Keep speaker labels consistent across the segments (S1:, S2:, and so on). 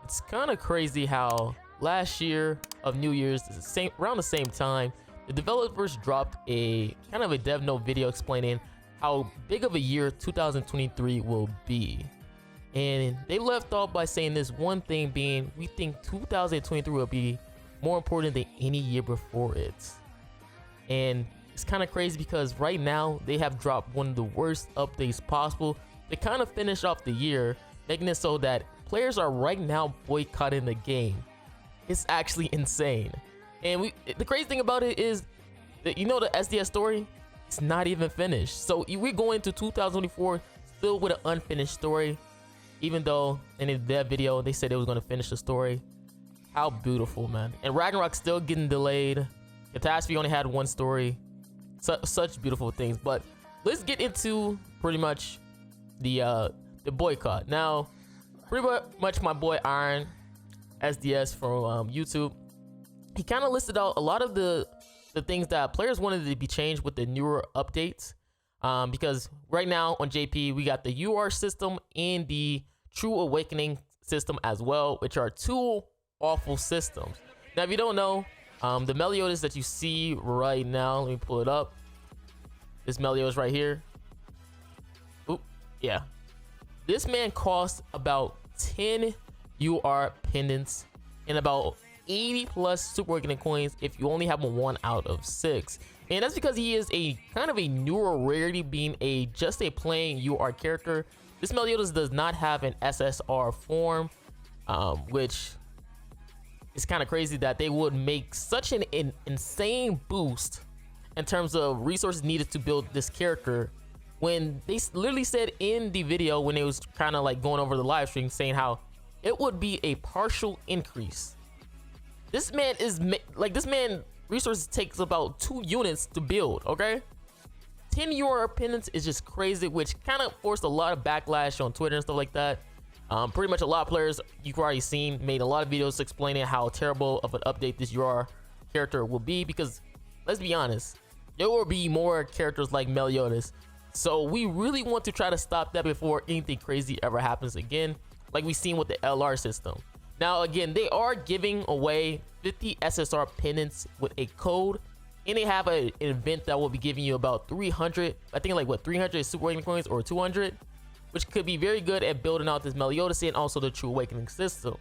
S1: it's kind of crazy how last year of New Year's, around the same time, the developers dropped a kind of a dev note video explaining how big of a year 2023 will be. And they left off by saying this one thing being, we think 2023 will be more important than any year before it. And it's kind of crazy because right now they have dropped one of the worst updates possible to kind of finish off the year, making it so that players are right now boycotting the game. It's actually insane. And the crazy thing about it is that, you know, the SDS story, it's not even finished. So we're going to 2024 still with an unfinished story, even though in that video they said they was going to finish the story. How beautiful, man. And Ragnarok still getting delayed. Catastrophe only had one story. Such beautiful things. But let's get into pretty much the boycott. Now, pretty much my boy Iron SDS from YouTube, he kind of listed out a lot of the things that players wanted to be changed with the newer updates, because right now on JP we got the UR system and the True Awakening system as well, which are two awful systems. Now if you don't know, the Meliodas that you see right now, let me pull it up. This Meliodas right here. Oop, yeah. This man costs about 10 UR pendants and about 80 plus Super Awakening coins if you only have a 1 out of 6. And that's because he is a kind of a newer rarity, being just a plain UR character. This Meliodas does not have an SSR form, which is kind of crazy that they would make such an insane boost in terms of resources needed to build this character, when they literally said in the video, when it was kind of like going over the live stream, saying how it would be a partial increase. This man is like, this man resources takes about 2 units to build, okay? 10 UR pendants is just crazy, which kind of forced a lot of backlash on Twitter and stuff like that. Pretty much a lot of players you've already seen made a lot of videos explaining how terrible of an update this UR character will be, because let's be honest, there will be more characters like Meliodas. So we really want to try to stop that before anything crazy ever happens again, like we've seen with the LR system. Now again, they are giving away 50 SSR pendants with a code, and they have an event that will be giving you about 300, I think like what, 300 Super Awakening coins or 200, which could be very good at building out this Meliodas and also the True Awakening system.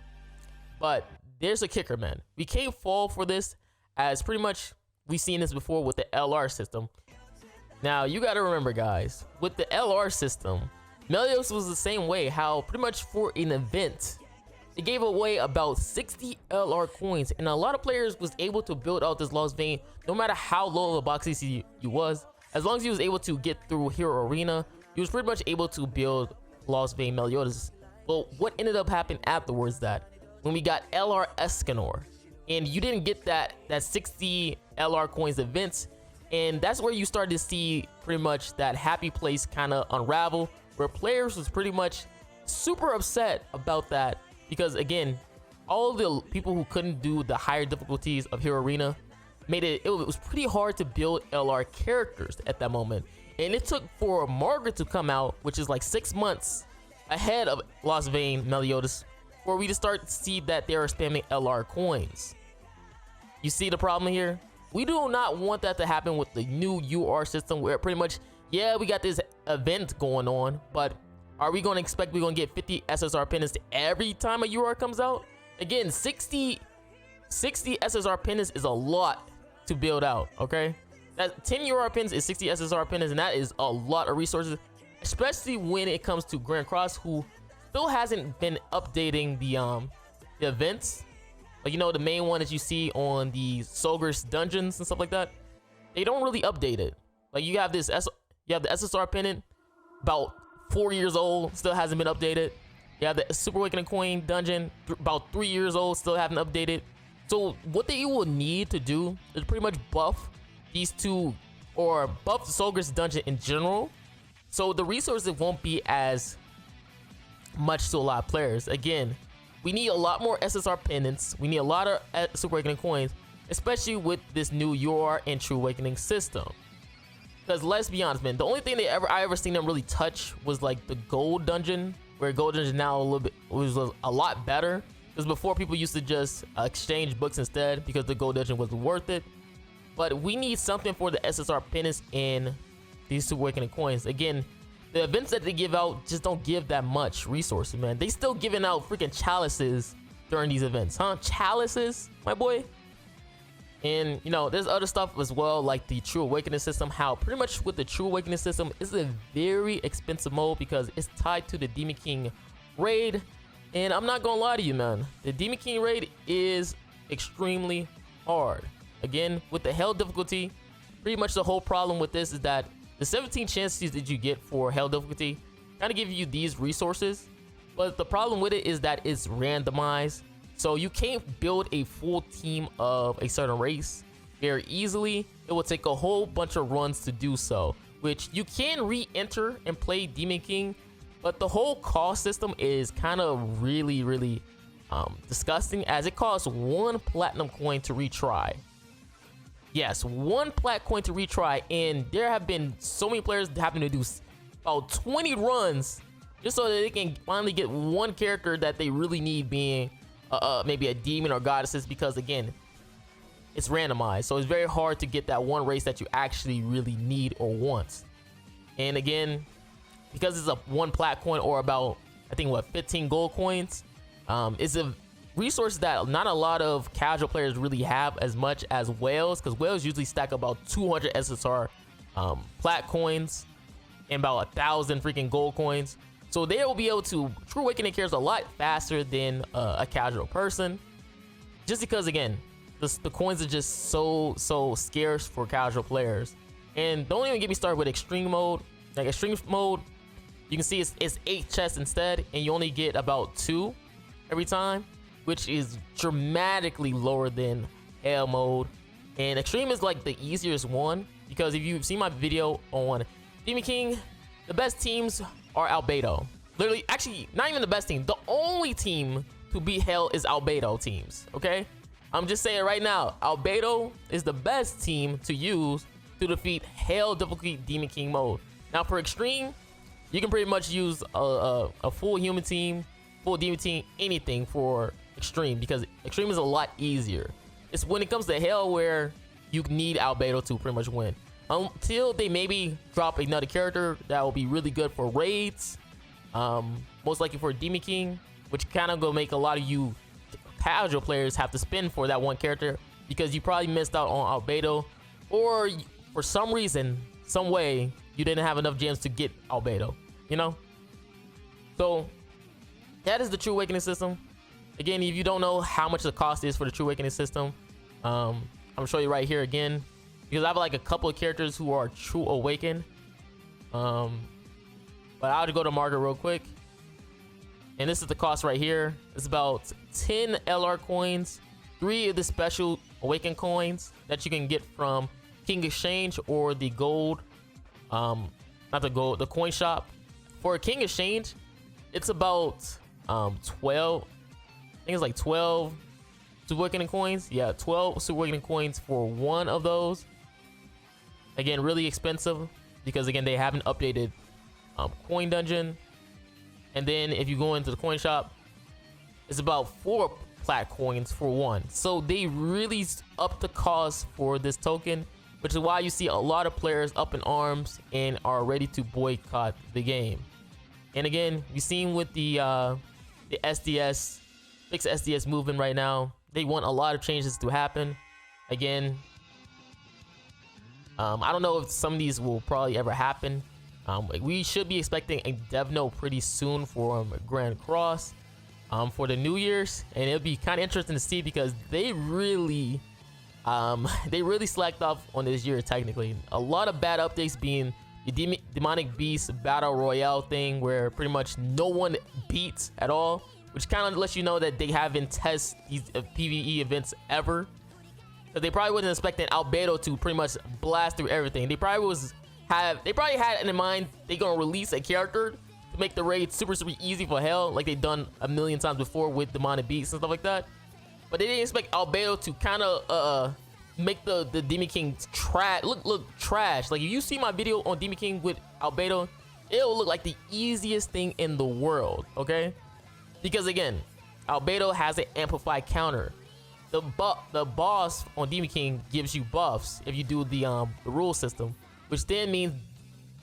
S1: But there's a kicker, man. We can't fall for this, as pretty much we've seen this before with the LR system. Now you got to remember, guys, with the LR system, Meliodas was the same way, how pretty much for an event they gave away about 60 LR coins, and a lot of players was able to build out this Lost Vein no matter how low of a box CC you was. As long as you was able to get through Hero Arena, you was pretty much able to build Lost Vein Meliodas. But what ended up happening afterwards, that when we got LR Escanor, and you didn't get that 60 LR coins events, and that's where you started to see pretty much that happy place kind of unravel, where players was pretty much super upset about that, because again, all the people who couldn't do the higher difficulties of Hero Arena made it was pretty hard to build LR characters at that moment. And it took for Margaret to come out, which is like 6 months ahead of Lost Vein Meliodas, for we to start to see that they are spamming LR coins. You see the problem here? We do not want that to happen with the new UR system, where pretty much, yeah, we got this event going on, but are we going to expect we're going to get 50 SSR pendants every time a UR comes out? Again, 60 SSR pendants is a lot to build out, okay? That 10 UR pendants is 60 SSR pendants, and that is a lot of resources, especially when it comes to grandcross, who still hasn't been updating the events. Like, you know, the main one that you see on the Solgar's dungeons and stuff like that, they don't really update it. Like, you have this you have the SSR pendant, about 4 years old, still hasn't been updated. You have the Super Awakening coin dungeon, about 3 years old, still haven't updated. So what they will need to do is pretty much buff these two, or buff the Solgar's dungeon in general, so the resources won't be as much to a lot of players. Again, we need a lot more SSR pendants, we need a lot of Super Awakening coins, especially with this new UR and True Awakening system. Because let's be honest, man, the only thing I ever seen them really touch was like the gold dungeon, where gold dungeon now was a lot better. because before people used to just exchange books instead because the gold dungeon wasn't worth it. But we need something for the SSR pendants and these Super Awakening coins. Again, the events that they give out just don't give that much resources, man. They still giving out freaking chalices during these events, huh? Chalices, my boy. And you know, there's other stuff as well, like the True Awakening system. How pretty much with the True Awakening system, it's a very expensive mode because it's tied to the Demon King raid. And I'm not gonna lie to you, man, the Demon King raid is extremely hard. Again, with the hell difficulty, pretty much the whole problem with this is that the 17 chances that you get for hell difficulty kind of give you these resources, but the problem with it is that it's randomized, so you can't build a full team of a certain race very easily. It will take a whole bunch of runs to do so, which you can re-enter and play Demon King, but the whole cost system is kind of really disgusting, as it costs 1 platinum coin to retry. Yes, 1 plat coin to retry, and there have been so many players having to do about 20 runs just so that they can finally get one character that they really need, being maybe a demon or goddesses, because again, it's randomized, so it's very hard to get that one race that you actually really need or want. And again, because it's a 1 plat coin, or about, I think, what, 15 gold coins, it's a resource that not a lot of casual players really have as much as whales, because whales usually stack about 200 SSR plat coins and about 1,000 freaking gold coins, so they will be able to True Awakening cares a lot faster than a casual person, just because again the coins are just so scarce for casual players. And don't even get me started with extreme mode. Like extreme mode, you can see it's 8 chests instead, and you only get about 2 every time, which is dramatically lower than hell mode. And extreme is like the easiest one, because if you've seen my video on Demon King, the best teams are Albedo. Literally, actually, not even the best team. The only team to beat hell is Albedo teams, okay? I'm just saying right now, Albedo is the best team to use to defeat hell difficulty Demon King mode. Now for extreme, you can pretty much use a full human team, full demon team, anything for extreme, because extreme is a lot easier. It's when it comes to hell where you need Albedo to pretty much win, until they maybe drop another character that will be really good for raids, most likely for Demon King, which kind of gonna make a lot of you casual players have to spend for that one character, because you probably missed out on Albedo, or for some reason, some way, you didn't have enough gems to get Albedo, you know? So that is the True Awakening system. Again, if you don't know how much the cost is for the True Awakening system, I'm gonna show you right here again, because I have like a couple of characters who are True Awakened. But I'll just go to market real quick, and this is the cost right here. It's about 10 LR coins, 3 of the special Awaken coins that you can get from King Exchange or the gold, not the gold, the coin shop. For King Exchange, it's about 12, I think it's like 12 Super Awakening coins. Yeah, 12 Super Awakening coins for one of those. Again, really expensive, because again, they haven't updated coin dungeon. And then if you go into the coin shop, it's about 4 plat coins for one. So they really upped the cost for this token, which is why you see a lot of players up in arms and are ready to boycott the game. And again, we've seen with the SDS, fixed SDS movement right now, they want a lot of changes to happen. Again, I don't know if some of these will probably ever happen. We should be expecting a dev note pretty soon for Grand Cross for the New Year's, and it'll be kind of interesting to see, because they really slacked off on this year. Technically, a lot of bad updates, being the Demonic Beast Battle Royale thing, where pretty much no one beats at all, which kind of lets you know that they haven't tested these PvE events ever. So they probably wasn't expecting Albedo to pretty much blast through everything. They probably had in mind they're gonna release a character to make the raid super easy for hell, like they've done a million times before with Demonic Beasts and stuff like that. But they didn't expect Albedo to kind of make the Demon King look trash. Like if you see my video on Demon King with Albedo, it'll look like the easiest thing in the world, okay? Because again, Albedo has an amplified counter. The boss on Demon King gives you buffs if you do the rule system, which then means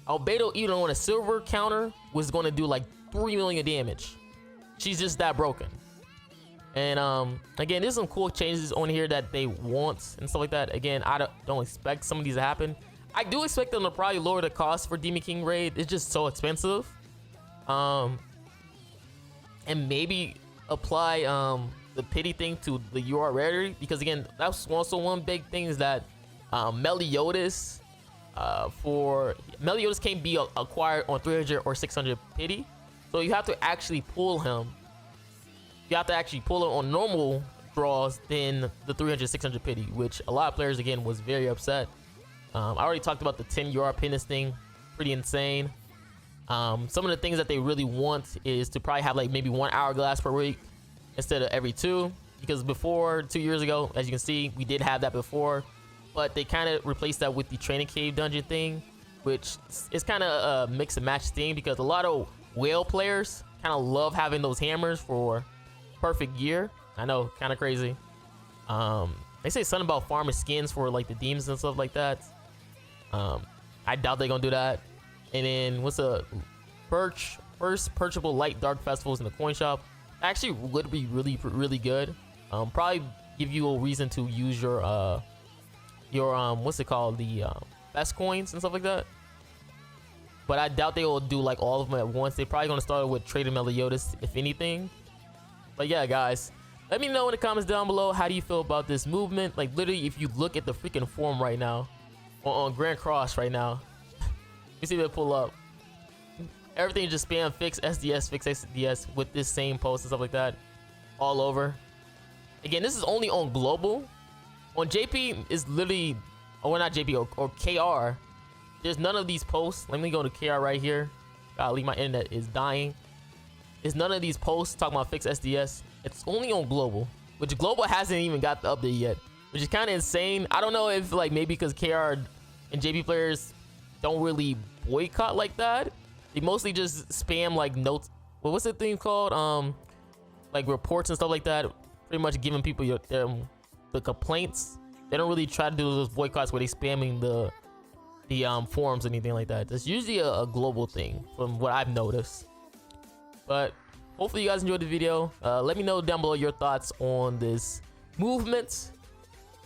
S1: Albedo, even on a silver counter, was going to do like 3 million damage. She's just that broken. And again, there's some cool changes on here that they want and stuff like that. Again, I don't expect some of these to happen. I do expect them to probably lower the cost for Demon King raid. It's just so expensive. And maybe apply the pity thing to the UR rarity, because again, that's also one big thing is that Meliodas Meliodas can't be acquired on 300 or 600 pity, so you have to actually pull him. You have to actually pull him on normal draws than the 300 600 pity, which a lot of players again was very upset. I already talked about the 10 UR pinus thing, pretty insane. Some of the things that they really want is to probably have like maybe 1 hourglass per week instead of every 2, because before 2 years ago, as you can see, we did have that before, but they kind of replaced that with the training cave dungeon thing, which is kind of a mix and match thing, because a lot of whale players kind of love having those hammers for perfect gear. I know, kind of crazy. They say something about farming skins for like the demons and stuff like that. I doubt they're gonna do that. And then what's a first purchasable light dark festivals in the coin shop? Actually would be really good. Probably give you a reason to use your what's it called, the best coins and stuff like that. But I doubt they will do like all of them at once. They're probably gonna start with Trader Meliodas, if anything. But yeah, guys, let me know in the comments down below, how do you feel about this movement? Like literally, if you look at the freaking form right now on Grand Cross right now, you see that pull up. Everything just spam fix SDS with this same post and stuff like that all over. Again, this is only on global. On JP is literally, or not JP, or KR, there's none of these posts. Let me go to KR right here. Golly, my internet is dying. There's none of these posts talking about fix SDS. It's only on global, which global hasn't even got the update yet, which is kind of insane. I don't know if like maybe because KR and JP players don't really boycott like that. They mostly just spam like notes. Well, what's the thing called? Like reports and stuff like that. Pretty much giving people the complaints. They don't really try to do those boycotts where they spamming the forums or anything like that. That's usually a global thing from what I've noticed. But hopefully you guys enjoyed the video. Let me know down below your thoughts on this movement.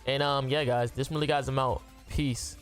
S1: And yeah, guys, this really guys, I'm out. Peace.